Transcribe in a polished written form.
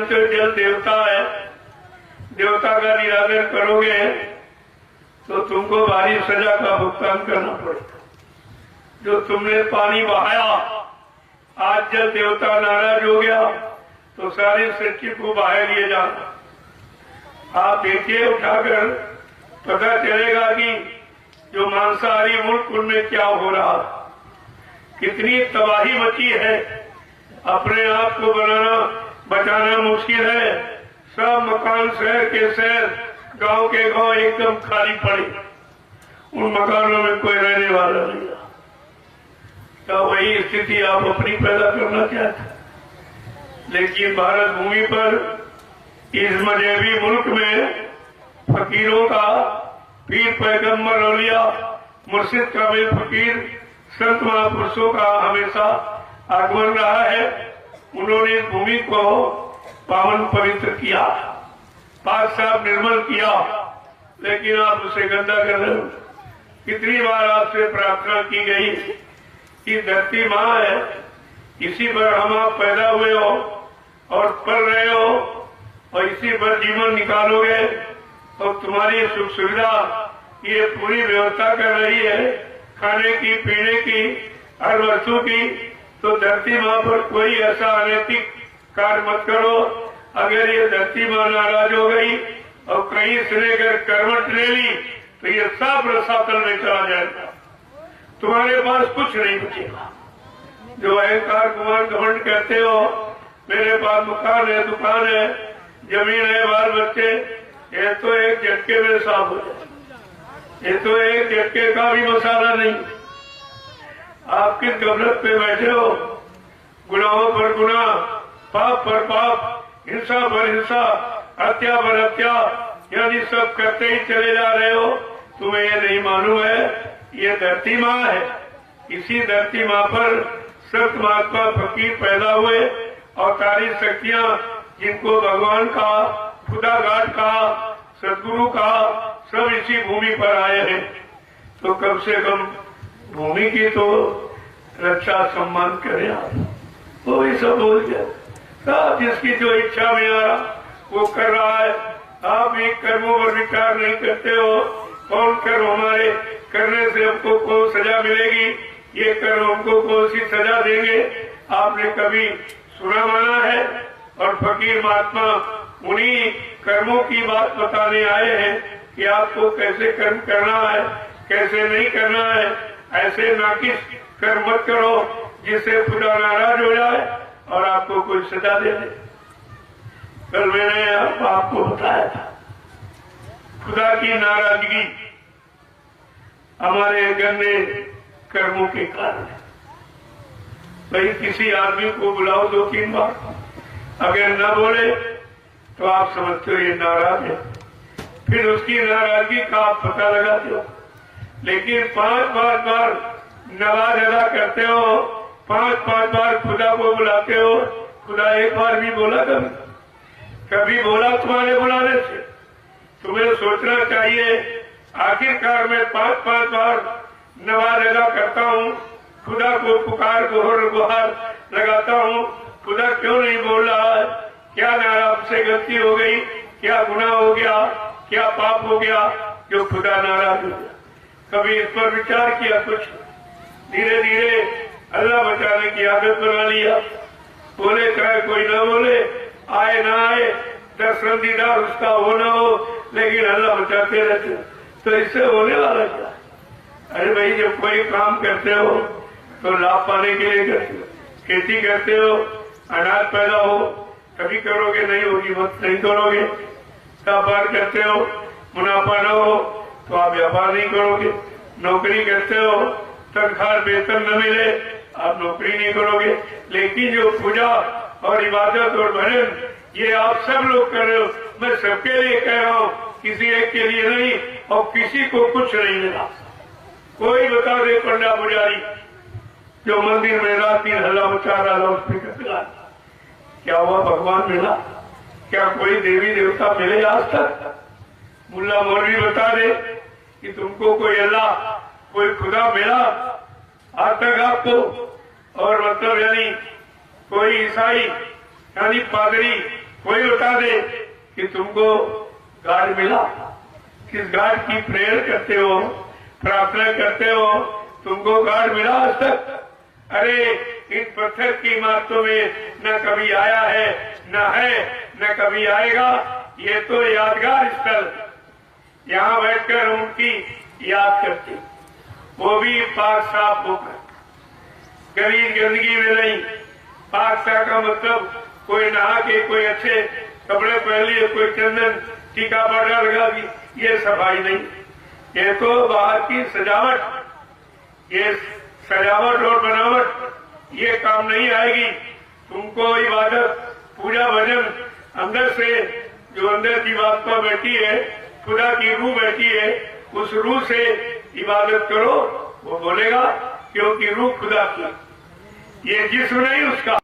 तो जल देवता है, देवता का निरादर करोगे तो तुमको भारी सजा का भुगतान करना पड़ेगा। जो तुमने पानी बहाया, आज जल देवता नाराज हो गया तो सारी सृष्टि को बहा लिए जाना। आप देखिए उठाकर, पता चलेगा कि जो मांसाहारी मुल्क उनमें क्या हो रहा, कितनी तबाही मची है। अपने आप को बचाना मुश्किल है। सब मकान शहर के शहर, गांव के गांव एकदम खाली पड़े, उन मकानों में कोई रहने वाला नहीं। क्या वही स्थिति आप अपनी पैदा करना चाहते? लेकिन भारत भूमि पर इस मजहबी मुल्क में फकीरों का, पीर पैगम्बर औलिया मुर्शिद कामिल फकीर संत महापुरुषों का हमेशा आगमन रहा है। उन्होंने इस भूमि को पावन पवित्र किया, पाक साफ निर्मल किया, लेकिन आप उसे गंदा कर रहे हो। कितनी बार आपसे प्रार्थना की गई कि धरती माँ है, इसी पर हम आप पैदा हुए हो और पल रहे हो और इसी पर जीवन निकालोगे और तुम्हारी सुख सुविधा ये पूरी व्यवस्था कर रही है, खाने की, पीने की, हर वस्तु की। तो धरती माँ पर कोई ऐसा अनैतिक कार्य मत करो। अगर ये धरती माँ नाराज हो गई और कहीं से लेकर करवट ले ली तो ये सब रसातल में चला जाएगा, तुम्हारे पास कुछ नहीं बचेगा। जो अहंकार गुमान घमंड करते हो, मेरे पास मकान है, दुकान है, जमीन है, बाल बच्चे, ये तो एक झटके में साफ हो जाए। ये तो एक झटके का भी मसाला नहीं। आप किस गफलत पे बैठे हो? गुनाहों पर गुनाह, पाप पर पाप, हिंसा पर हिंसा, हत्या पर हत्या, यानी सब करते ही चले जा रहे हो। तुम्हें ये नहीं मालूम है ये धरती माँ है। इसी धरती माँ पर संत महात्मा फकीर पैदा हुए, अवतारी शक्तियाँ जिनको भगवान का, खुदा घाट का, सदगुरु का, सब इसी भूमि पर आए हैं। तो कम से कम भूमि की तो रक्षा सम्मान करें आप। वो भी सब बोल गया, सब जिसकी जो इच्छा में आ रहा वो कर रहा है। आप भी कर्मों पर विचार नहीं करते हो। कौन कर्म हमारे करने से हमको कौन सजा मिलेगी, ये कर्म हमको कौन सी सजा देंगे, आपने कभी सुना माना है? और फकीर महात्मा उन्हीं कर्मों की बात बताने आए हैं कि आपको कैसे कर्म करना है, कैसे नहीं करना है। ऐसे नाकिस कर्म मत करो जिससे खुदा नाराज हो जाए और आपको कोई सजा दे दे। कल मैंने आपको बताया था, खुदा की नाराजगी हमारे गंदे कर्मों के कारण है। भाई किसी आदमी को बुलाओ 2-3 बार, अगर न बोले तो आप समझते हो ये नाराज है, फिर उसकी नाराजगी का आप पता लगाते हो। लेकिन 5-5 बार नवाज अदा करते हो, 5-5 बार खुदा को बुलाते हो। खुदा एक बार भी बोला कभी बोला तुम्हारे बुलाने से? तुम्हें सोचना चाहिए, आखिरकार मैं 5-5 बार नवाज अदा करता हूँ, खुदा को पुकार गुहार लगाता हूँ, खुदा क्यों नहीं बोल रहा है? क्या नाराज से गलती हो गई, क्या गुनाह हो गया, क्या पाप हो गया जो खुदा नाराज हो गया? कभी इस पर विचार किया? कुछ धीरे धीरे अल्लाह बचाने की आदत बना लिया। बोले चाहे कोई ना बोले, आए ना आए, दर्शन दीदार उसका हो ना हो, लेकिन अल्लाह बचाते रहते। तो इससे होने वाला क्या? अरे भाई जब कोई काम करते हो तो लाभ पाने के लिए करते हो। खेती करते हो, अनाज पैदा हो तभी करोगे, नहीं होगी मत नहीं करोगे। व्यापार करते हो, मुनाफा न हो तो आप व्यापार नहीं करोगे। नौकरी करते हो, तनख्वाह वेतन न मिले, आप नौकरी नहीं करोगे। लेकिन जो पूजा और इबादत और भजन ये आप सब लोग कर रहे हो, मैं सबके लिए कह रहा हूँ, किसी एक के लिए नहीं। और किसी को कुछ नहीं मिला। कोई बता दे पंडा पुजारी जो मंदिर में रात दिन हल्ला मचा रहा लाउडस्पीकर, क्या हुआ? भगवान मिला क्या? कोई देवी देवता मिले आज तक? मुल्ला मौलवी बता दे कि तुमको कोई अल्लाह, कोई खुदा मिला आज तक आपको? और मतलब यानी कोई ईसाई यानी पादरी कोई बता दे कि तुमको गार्ड मिला, किस गार्ड की प्रेयर करते हो, प्रार्थना करते हो, तुमको गार्ड मिला आज तक? अरे इन पत्थर की इमारतों में न कभी आया है, न है, न कभी आएगा। ये तो यादगार स्थल, यहाँ बैठकर उनकी याद करते, वो भी पाक साफ होकर, गरीब गंदगी में नहीं। पाक साफ का मतलब कोई नहा के कोई अच्छे कपड़े पहन लिए, कोई चंदन टीका पाटा लगा दी, ये सफाई नहीं। ये तो बाहर की सजावट, ये सजावट और बनावट ये काम नहीं आएगी। तुमको इबादत, पूजा, भजन अंदर से, जो अंदर जीवात्मा बैठी है, खुदा की रूह बैठी है, उस रूह से इबादत करो, वो बोलेगा, क्योंकि रूह खुदा की, ये जिस्म नहीं उसका।